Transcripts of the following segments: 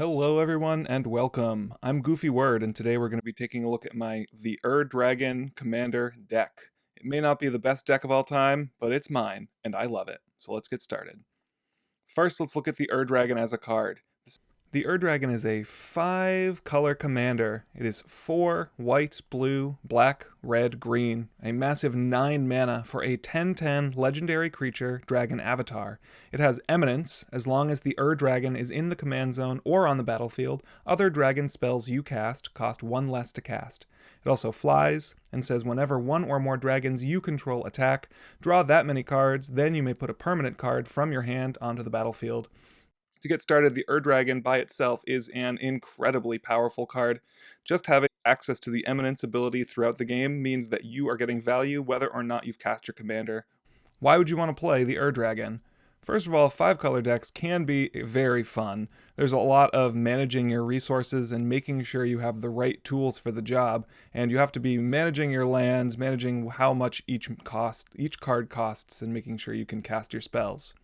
Hello everyone and welcome. I'm Goofy Word and today we're going to be taking a look at my The Dragon Commander deck. It may not be the best deck of all time, but it's mine and I love it. So let's get started. First, let's look at the Dragon as a card. The Dragon is a 5-color commander. It is 4 white, blue, black, red, green, a massive 9 mana for a 10/10 legendary creature dragon avatar. It has Eminence. As long as the Dragon is in the command zone or on the battlefield, other dragon spells you cast cost 1 less to cast. It also flies and says whenever one or more dragons you control attack, draw that many cards, then you may put a permanent card from your hand onto the battlefield. To get started, the Dragon by itself is an incredibly powerful card. Just having access to the Eminence ability throughout the game means that you are getting value whether or not you've cast your commander. Why would you want to play the Dragon? First of all, 5-color decks can be very fun. There's a lot of managing your resources and making sure you have the right tools for the job, and you have to be managing your lands, managing how much each card costs, and making sure you can cast your spells.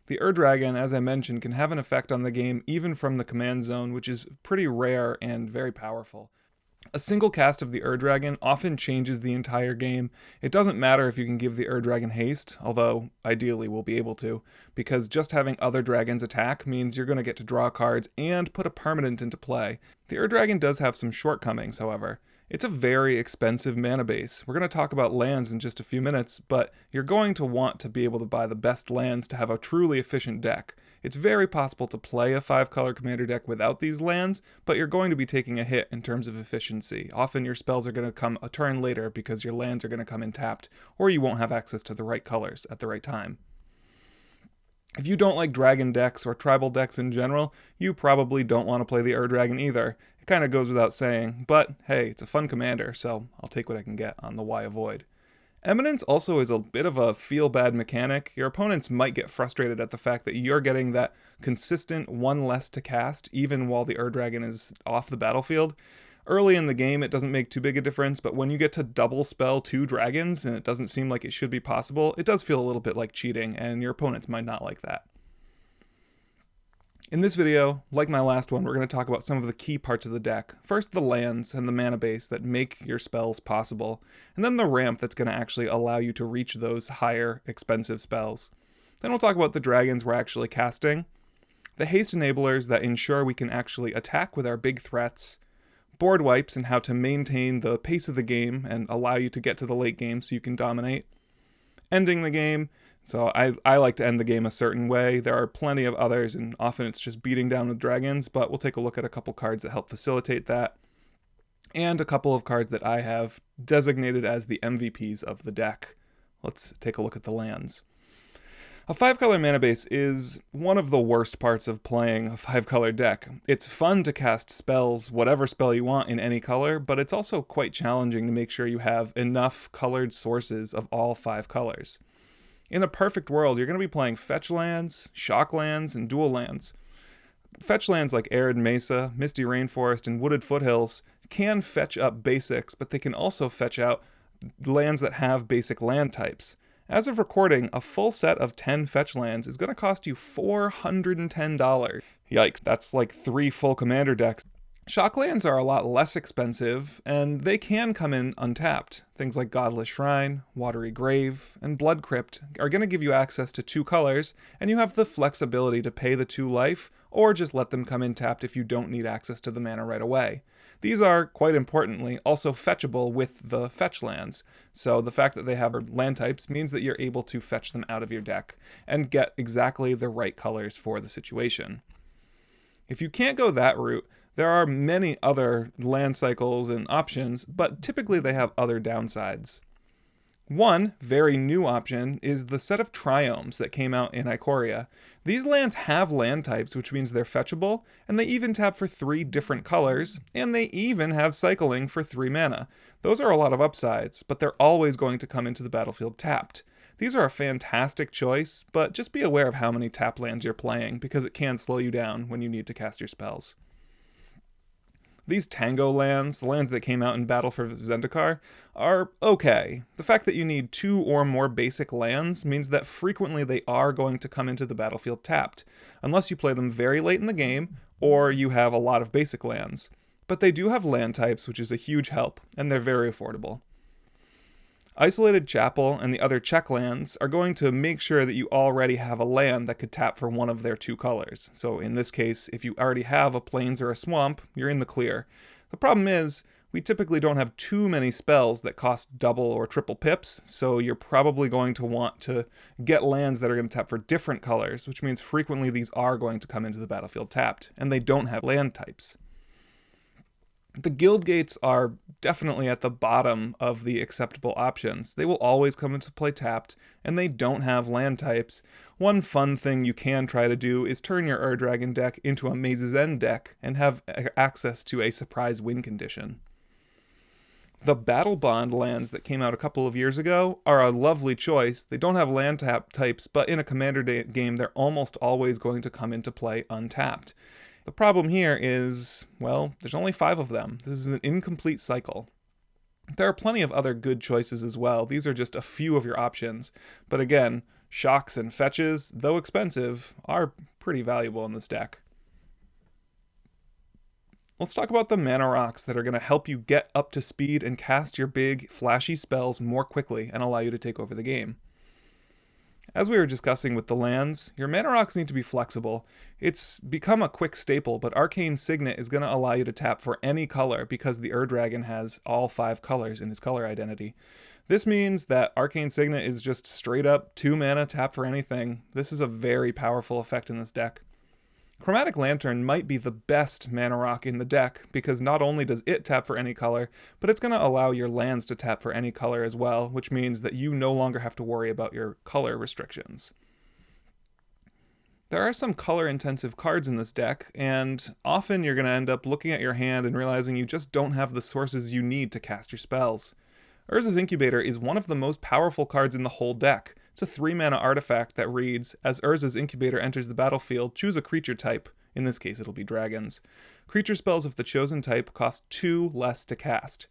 The Dragon, as I mentioned, can have an effect on the game even from the command zone, which is pretty rare and very powerful. A single cast of the Dragon often changes the entire game. It doesn't matter if you can give the Dragon haste, although ideally we'll be able to, because just having other dragons attack means you're going to get to draw cards and put a permanent into play. The Dragon does have some shortcomings, however. It's a very expensive mana base. We're going to talk about lands in just a few minutes, but you're going to want to be able to buy the best lands to have a truly efficient deck. It's very possible to play a 5-color commander deck without these lands, but you're going to be taking a hit in terms of efficiency. Often your spells are going to come a turn later because your lands are going to come in tapped, or you won't have access to the right colors at the right time. If you don't like dragon decks or tribal decks in general, you probably don't want to play the Dragon either. It kind of goes without saying, but hey, it's a fun commander, so I'll take what I can get on the Why Avoid. Eminence also is a bit of a feel-bad mechanic. Your opponents might get frustrated at the fact that you're getting that consistent 1 less to cast even while the Dragon is off the battlefield. Early in the game, it doesn't make too big a difference, but when you get to double spell 2 dragons and it doesn't seem like it should be possible, it does feel a little bit like cheating, and your opponents might not like that. In this video, like my last one, we're going to talk about some of the key parts of the deck. First, the lands and the mana base that make your spells possible, and then the ramp that's going to actually allow you to reach those higher, expensive spells. Then we'll talk about the dragons we're actually casting, the Haste Enablers that ensure we can actually attack with our big threats, Boardwipes and how to maintain the pace of the game and allow you to get to the late game so you can dominate, ending the game. So I like to end the game a certain way. There are plenty of others, and often it's just beating down with dragons, but we'll take a look at a couple cards that help facilitate that, and a couple of cards that I have designated as the MVPs of the deck. Let's take a look at the lands. A 5-color mana base is one of the worst parts of playing a 5-color deck. It's fun to cast spells, whatever spell you want in any color, but it's also quite challenging to make sure you have enough colored sources of all 5 colors. In a perfect world, you're going to be playing fetch lands, shock lands, and dual lands. Fetch lands like Arid Mesa, Misty Rainforest, and Wooded Foothills can fetch up basics, but they can also fetch out lands that have basic land types. As of recording, a full set of 10 fetch lands is going to cost you $410. Yikes, that's like 3 full commander decks. Shock lands are a lot less expensive, and they can come in untapped. Things like Godless Shrine, Watery Grave, and Blood Crypt are going to give you access to 2 colors, and you have the flexibility to pay the 2 life, or just let them come in tapped if you don't need access to the mana right away. These are, quite importantly, also fetchable with the fetch lands, so the fact that they have land types means that you're able to fetch them out of your deck and get exactly the right colors for the situation. If you can't go that route, there are many other land cycles and options, but typically they have other downsides. One very new option is the set of triomes that came out in Ikoria. These lands have land types, which means they're fetchable, and they even tap for 3 different colors, and they even have cycling for 3 mana. Those are a lot of upsides, but they're always going to come into the battlefield tapped. These are a fantastic choice, but just be aware of how many tap lands you're playing, because it can slow you down when you need to cast your spells. These Tango lands, the lands that came out in Battle for Zendikar, are okay. The fact that you need 2 or more basic lands means that frequently they are going to come into the battlefield tapped, unless you play them very late in the game, or you have a lot of basic lands. But they do have land types, which is a huge help, and they're very affordable. Isolated Chapel and the other check lands are going to make sure that you already have a land that could tap for one of their two colors. So in this case, if you already have a plains or a swamp, you're in the clear. The problem is, we typically don't have too many spells that cost double or triple pips, so you're probably going to want to get lands that are going to tap for different colors, which means frequently these are going to come into the battlefield tapped, and they don't have land types. The guild gates are definitely at the bottom of the acceptable options. They will always come into play tapped, and they don't have land types. One fun thing you can try to do is turn your Ur-Dragon deck into a Maze's End deck and have access to a surprise win condition. The Battle Bond lands that came out a couple of years ago are a lovely choice. They don't have land tap types, but in a Commander game, they're almost always going to come into play untapped. The problem here is, well, there's only 5 of them. This is an incomplete cycle. There are plenty of other good choices as well. These are just a few of your options. But again, shocks and fetches, though expensive, are pretty valuable in this deck. Let's talk about the mana rocks that are going to help you get up to speed and cast your big, flashy spells more quickly and allow you to take over the game. As we were discussing with the lands, your mana rocks need to be flexible. It's become a quick staple, but Arcane Signet is going to allow you to tap for any color because the Ur-Dragon has all 5 colors in his color identity. This means that Arcane Signet is just straight up 2 mana tap for anything. This is a very powerful effect in this deck. Chromatic Lantern might be the best mana rock in the deck because not only does it tap for any color, but it's going to allow your lands to tap for any color as well, which means that you no longer have to worry about your color restrictions. There are some color-intensive cards in this deck, and often you're going to end up looking at your hand and realizing you just don't have the sources you need to cast your spells. Urza's Incubator is one of the most powerful cards in the whole deck. It's a 3-mana artifact that reads, as Urza's Incubator enters the battlefield, choose a creature type. In this case, it'll be dragons. Creature spells of the chosen type cost 2 less to cast.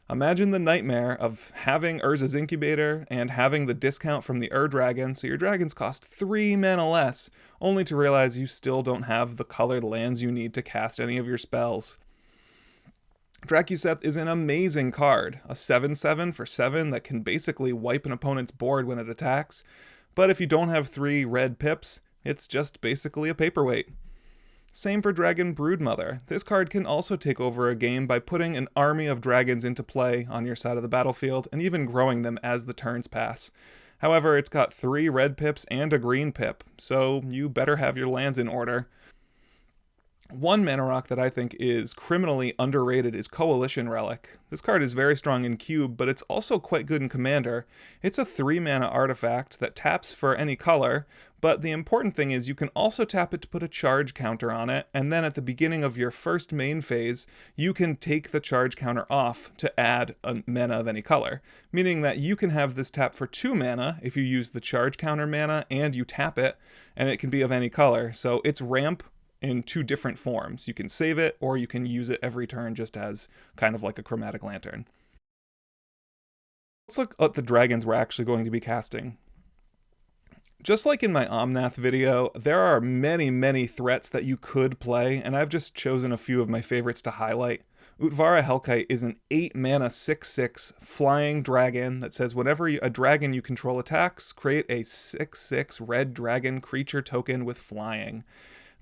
Imagine the nightmare of having Urza's Incubator and having the discount from the Ur-Dragon, so your dragons cost 3 mana less, only to realize you still don't have the colored lands you need to cast any of your spells. Dracuseth is an amazing card, a 7/7 for 7 that can basically wipe an opponent's board when it attacks, but if you don't have 3 red pips, it's just basically a paperweight. Same for Dragon Broodmother. This card can also take over a game by putting an army of dragons into play on your side of the battlefield and even growing them as the turns pass. However, it's got 3 red pips and a green pip, so you better have your lands in order. One mana rock that I think is criminally underrated is Coalition Relic. This card is very strong in Cube, but it's also quite good in Commander. It's a 3-mana artifact that taps for any color, but the important thing is you can also tap it to put a charge counter on it, and then at the beginning of your first main phase, you can take the charge counter off to add a mana of any color, meaning that you can have this tap for 2 mana if you use the charge counter mana and you tap it, and it can be of any color. So it's ramp in 2 different forms. You can save it, or you can use it every turn just as kind of like a Chromatic Lantern. Let's look at the dragons we're actually going to be casting. Just like in my Omnath video, there are many threats that you could play, and I've just chosen a few of my favorites to highlight. Utvara Hellkite is an 8-mana 6/6 flying dragon that says whenever a dragon you control attacks, create a 6/6 red dragon creature token with flying.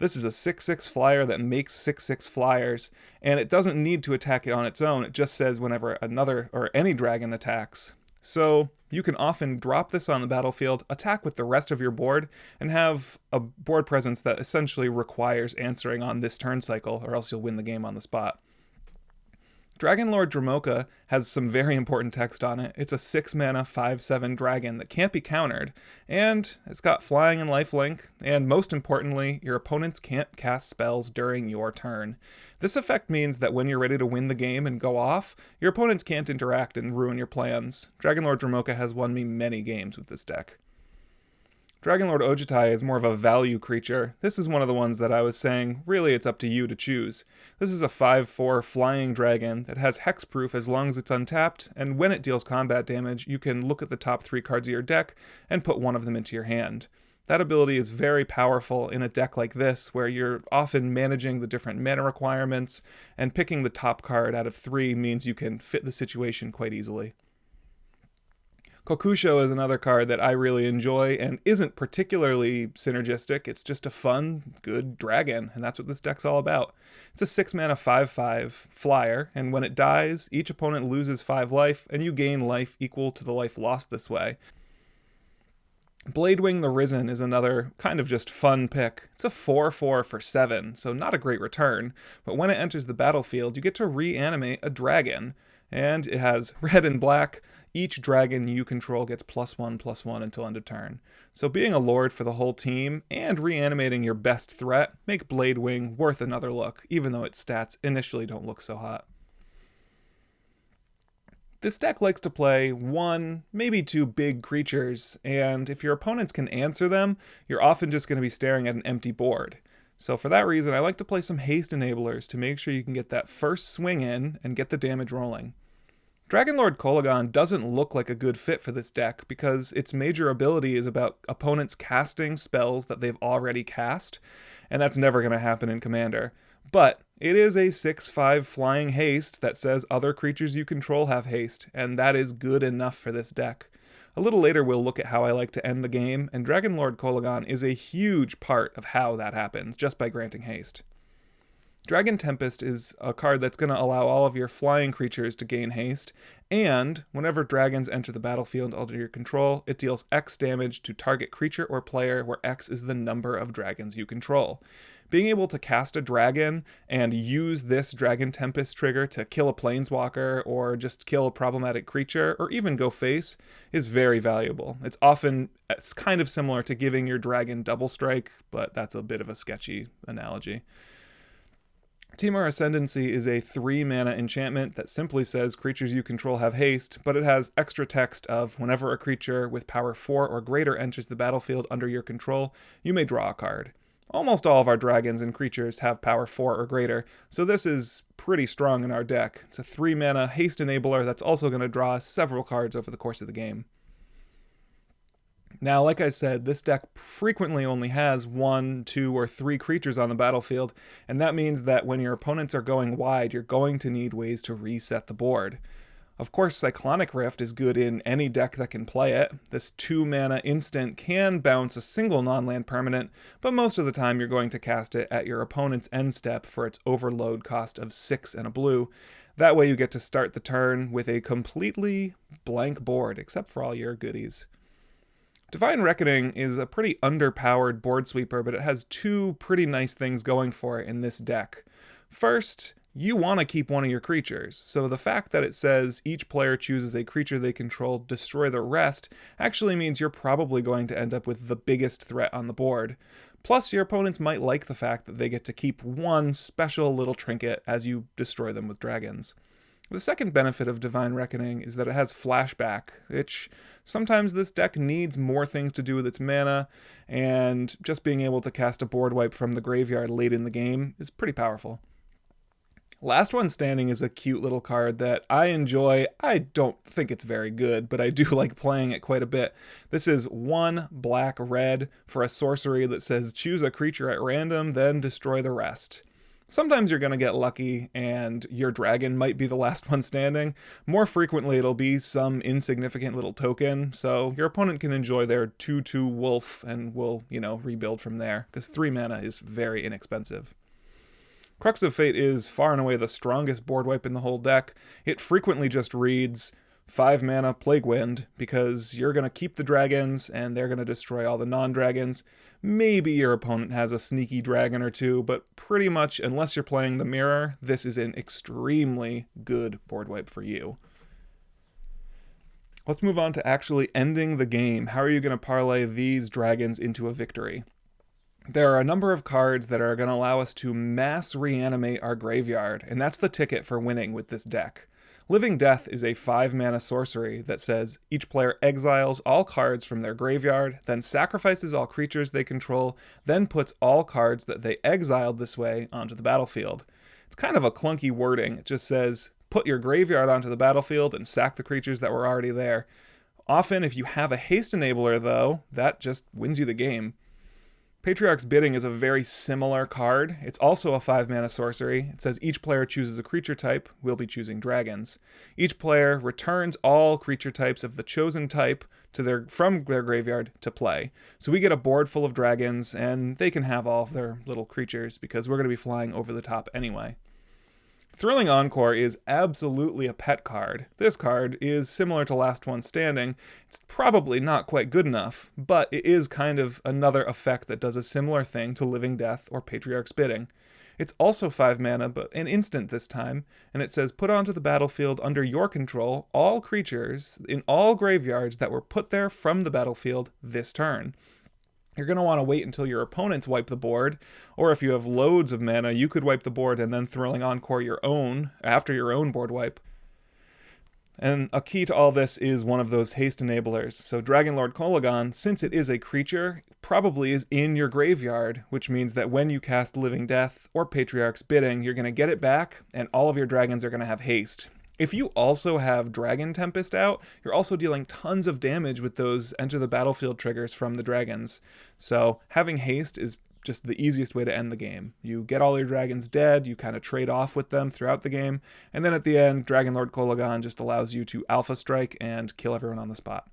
This is a 6/6 flyer that makes 6/6 flyers, and it doesn't need to attack it on its own. It just says whenever another or any dragon attacks. So you can often drop this on the battlefield, attack with the rest of your board, and have a board presence that essentially requires answering on this turn cycle, or else you'll win the game on the spot. Dragonlord Dromoka has some very important text on it. It's a 6-mana 5/7 dragon that can't be countered, and it's got flying and lifelink, and most importantly, your opponents can't cast spells during your turn. This effect means that when you're ready to win the game and go off, your opponents can't interact and ruin your plans. Dragonlord Dromoka has won me many games with this deck. Dragonlord Ojutai is more of a value creature. This is one of the ones that I was saying, really it's up to you to choose. This is a 5/4 flying dragon that has hexproof as long as it's untapped, and when it deals combat damage, you can look at the top 3 cards of your deck and put one of them into your hand. That ability is very powerful in a deck like this, where you're often managing the different mana requirements, and picking the top card out of 3 means you can fit the situation quite easily. Kokusho is another card that I really enjoy and isn't particularly synergistic. It's just a fun, good dragon, and that's what this deck's all about. It's a 6 mana 5/5 flyer, and when it dies, each opponent loses 5 life, and you gain life equal to the life lost this way. Bladewing the Risen is another kind of just fun pick. It's a 4/4 for 7, so not a great return, but when it enters the battlefield, you get to reanimate a dragon, and it has red and black. Each dragon you control gets +1/+1 until end of turn. So being a lord for the whole team and reanimating your best threat make Bladewing worth another look, even though its stats initially don't look so hot. This deck likes to play 1, maybe 2 big creatures, and if your opponents can answer them, you're often just going to be staring at an empty board. So for that reason, I like to play some Haste Enablers to make sure you can get that first swing in and get the damage rolling. Dragonlord Kolaghan doesn't look like a good fit for this deck because its major ability is about opponents casting spells that they've already cast, and that's never going to happen in Commander. But it is a 6/5 flying haste that says other creatures you control have haste, and that is good enough for this deck. A little later we'll look at how I like to end the game, and Dragonlord Kolaghan is a huge part of how that happens, just by granting haste. Dragon Tempest is a card that's going to allow all of your flying creatures to gain haste, and whenever dragons enter the battlefield under your control, it deals X damage to target creature or player, where X is the number of dragons you control. Being able to cast a dragon and use this Dragon Tempest trigger to kill a planeswalker or just kill a problematic creature or even go face is very valuable. It's kind of similar to giving your dragon double strike, but that's a bit of a sketchy analogy. Temur Ascendancy is a 3 mana enchantment that simply says creatures you control have haste, but it has extra text of whenever a creature with power 4 or greater enters the battlefield under your control, you may draw a card. Almost all of our dragons and creatures have power 4 or greater, so this is pretty strong in our deck. It's a 3 mana haste enabler that's also going to draw several cards over the course of the game. Now, like I said, this deck frequently only has 1, 2, or 3 creatures on the battlefield, and that means that when your opponents are going wide, you're going to need ways to reset the board. Of course, Cyclonic Rift is good in any deck that can play it. This 2 mana instant can bounce a single non-land permanent, but most of the time you're going to cast it at your opponent's end step for its overload cost of 6 and a blue. That way you get to start the turn with a completely blank board, except for all your goodies. Divine Reckoning is a pretty underpowered board sweeper, but it has 2 pretty nice things going for it in this deck. First, you want to keep one of your creatures, so the fact that it says each player chooses a creature they control, destroy the rest, actually means you're probably going to end up with the biggest threat on the board. Plus, your opponents might like the fact that they get to keep one special little trinket as you destroy them with dragons. The second benefit of Divine Reckoning is that it has flashback, which sometimes this deck needs more things to do with its mana, and just being able to cast a board wipe from the graveyard late in the game is pretty powerful. Last One Standing is a cute little card that I enjoy. I don't think it's very good, but I do like playing it quite a bit. This is 1 black-red for a sorcery that says choose a creature at random, then destroy the rest. Sometimes you're going to get lucky and your dragon might be the last one standing. More frequently it'll be some insignificant little token, so your opponent can enjoy their 2/2 wolf and will, rebuild from there, because 3 mana is very inexpensive. Crux of Fate is far and away the strongest board wipe in the whole deck. It frequently just reads 5 mana Plague Wind, because you're going to keep the dragons and they're going to destroy all the non-dragons. Maybe your opponent has a sneaky dragon or 2, but pretty much, unless you're playing the mirror, this is an extremely good board wipe for you. Let's move on to actually ending the game. How are you going to parlay these dragons into a victory? There are a number of cards that are going to allow us to mass reanimate our graveyard, and that's the ticket for winning with this deck. Living Death is a 5 mana sorcery that says each player exiles all cards from their graveyard, then sacrifices all creatures they control, then puts all cards that they exiled this way onto the battlefield. It's kind of a clunky wording. It just says put your graveyard onto the battlefield and sack the creatures that were already there. Often, if you have a Haste Enabler, though, that just wins you the game. Patriarch's Bidding is a very similar card. It's also a 5-mana sorcery. It says each player chooses a creature type. We'll be choosing dragons. Each player returns all creature types of the chosen type from their graveyard to play. So we get a board full of dragons, and they can have all of their little creatures because we're going to be flying over the top anyway. Thrilling Encore is absolutely a pet card. This card is similar to Last One Standing. It's probably not quite good enough, but it is kind of another effect that does a similar thing to Living Death or Patriarch's Bidding. It's also 5 mana, but an instant this time, and it says put onto the battlefield under your control all creatures in all graveyards that were put there from the battlefield this turn. You're going to want to wait until your opponents wipe the board, or if you have loads of mana, you could wipe the board and then Thrilling Encore your own after your own board wipe. And a key to all this is one of those Haste Enablers. So Dragonlord Kolaghan, since it is a creature, probably is in your graveyard, which means that when you cast Living Death or Patriarch's Bidding, you're going to get it back, and all of your dragons are going to have haste. If you also have Dragon Tempest out, you're also dealing tons of damage with those enter the battlefield triggers from the dragons. So having haste is just the easiest way to end the game. You get all your dragons dead, you kind of trade off with them throughout the game, and then at the end, Dragonlord Kolaghan just allows you to Alpha Strike and kill everyone on the spot.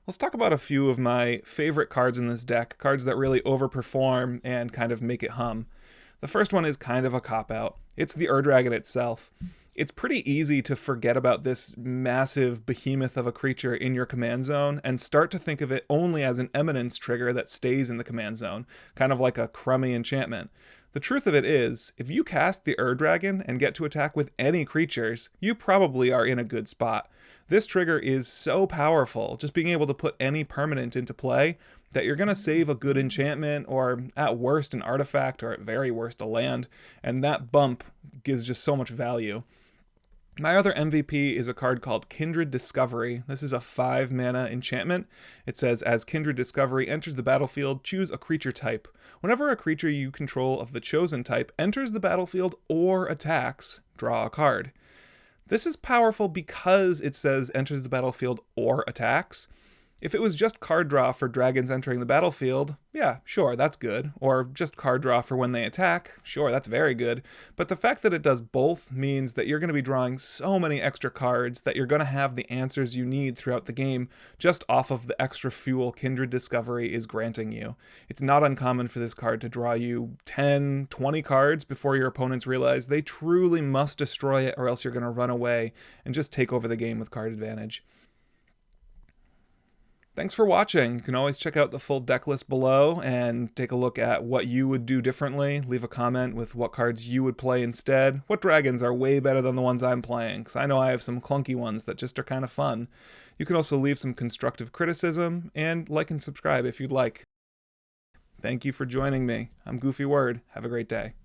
Let's talk about a few of my favorite cards in this deck, cards that really overperform and kind of make it hum. The first one is kind of a cop-out. It's the Ur-Dragon itself. It's pretty easy to forget about this massive behemoth of a creature in your command zone and start to think of it only as an eminence trigger that stays in the command zone, kind of like a crummy enchantment. The truth of it is, if you cast the Ur-Dragon and get to attack with any creatures, you probably are in a good spot. This trigger is so powerful, just being able to put any permanent into play, that you're going to save a good enchantment, or at worst an artifact, or at very worst a land, and that bump gives just so much value. My other MVP is a card called Kindred Discovery. This is a 5-mana enchantment. It says, as Kindred Discovery enters the battlefield, choose a creature type. Whenever a creature you control of the chosen type enters the battlefield or attacks, draw a card. This is powerful because it says enters the battlefield or attacks. If it was just card draw for dragons entering the battlefield, yeah, sure, that's good. Or just card draw for when they attack, sure, that's very good. But the fact that it does both means that you're going to be drawing so many extra cards that you're going to have the answers you need throughout the game just off of the extra fuel Kindred Discovery is granting you. It's not uncommon for this card to draw you 10, 20 cards before your opponents realize they truly must destroy it, or else you're going to run away and just take over the game with card advantage. Thanks for watching. You can always check out the full deck list below and take a look at what you would do differently. Leave a comment with what cards you would play instead. What dragons are way better than the ones I'm playing, because I know I have some clunky ones that just are kind of fun. You can also leave some constructive criticism, and like and subscribe if you'd like. Thank you for joining me. I'm Goofy Word. Have a great day.